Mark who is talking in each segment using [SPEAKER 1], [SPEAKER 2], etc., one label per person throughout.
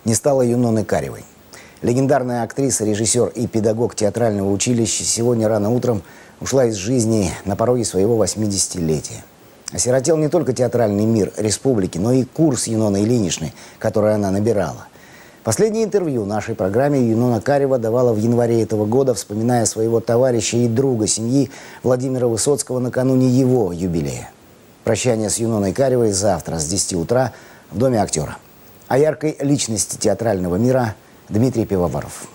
[SPEAKER 1] Не стало Юноны Каревой. Легендарная актриса, режиссер и педагог театрального училища сегодня рано утром ушла из жизни на пороге своего 80-летия. Осиротел не только театральный мир республики, но и курс Юноны Ильиничны, который она набирала. Последнее интервью нашей программе Юнона Карева давала в январе этого года, вспоминая своего товарища и друга семьи Владимира Высоцкого накануне его юбилея. Прощание с Юноной Каревой завтра с 10 утра в Доме актера. О яркой личности театрального мира Дмитрий Пивоваров.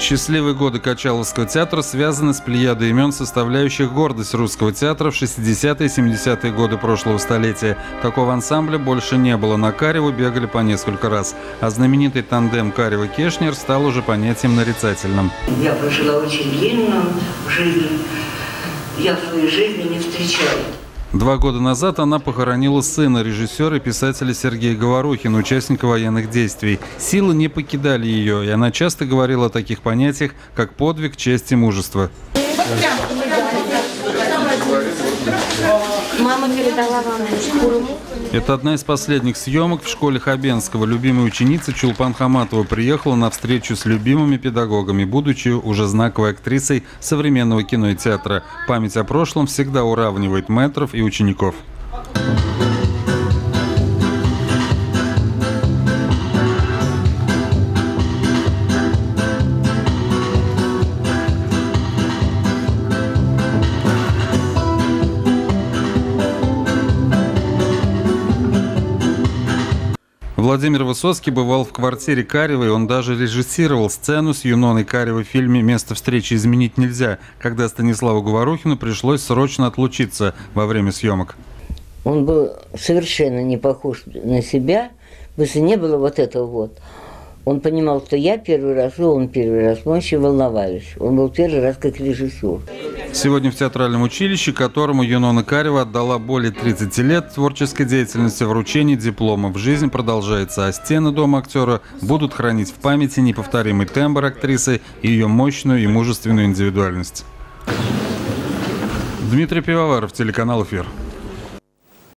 [SPEAKER 2] Счастливые годы Качаловского театра связаны с плеядой имен, составляющих гордость русского театра в 60-е и 70-е годы прошлого столетия. Такого ансамбля больше не было. На Кареву бегали по несколько раз. А знаменитый тандем Карева-Кешнер стал уже понятием нарицательным.
[SPEAKER 3] Я прожила очень длинную жизнь. Я в своей жизни не встречала.
[SPEAKER 2] 2 года назад она похоронила сына режиссера и писателя Сергея Говорухина, участника военных действий. Силы не покидали ее, и она часто говорила о таких понятиях, как подвиг, честь и мужество.
[SPEAKER 4] Мама передала вам шкуру.
[SPEAKER 2] Это одна из последних съемок в школе Хабенского. Любимая ученица Чулпан Хаматова приехала на встречу с любимыми педагогами, будучи уже знаковой актрисой современного кино и театра. Память о прошлом всегда уравнивает мэтров и учеников. Владимир Высоцкий бывал в квартире Каревой, он даже режиссировал сцену с Юноной Каревой в фильме «Место встречи изменить нельзя», когда Станиславу Говорухину пришлось срочно отлучиться во время съемок.
[SPEAKER 5] Он был совершенно не похож на себя, если не было вот этого вот. Он понимал, что я первый раз, и он первый раз. Мы очень волновались. Он был первый раз как режиссер.
[SPEAKER 2] Сегодня в театральном училище, которому Юнона Карева отдала более 30 лет творческой деятельности, вручение дипломов. Жизнь продолжается, а стены Дома актера будут хранить в памяти неповторимый тембр актрисы и ее мощную и мужественную индивидуальность. Дмитрий Пивоваров, телеканал «Эфир».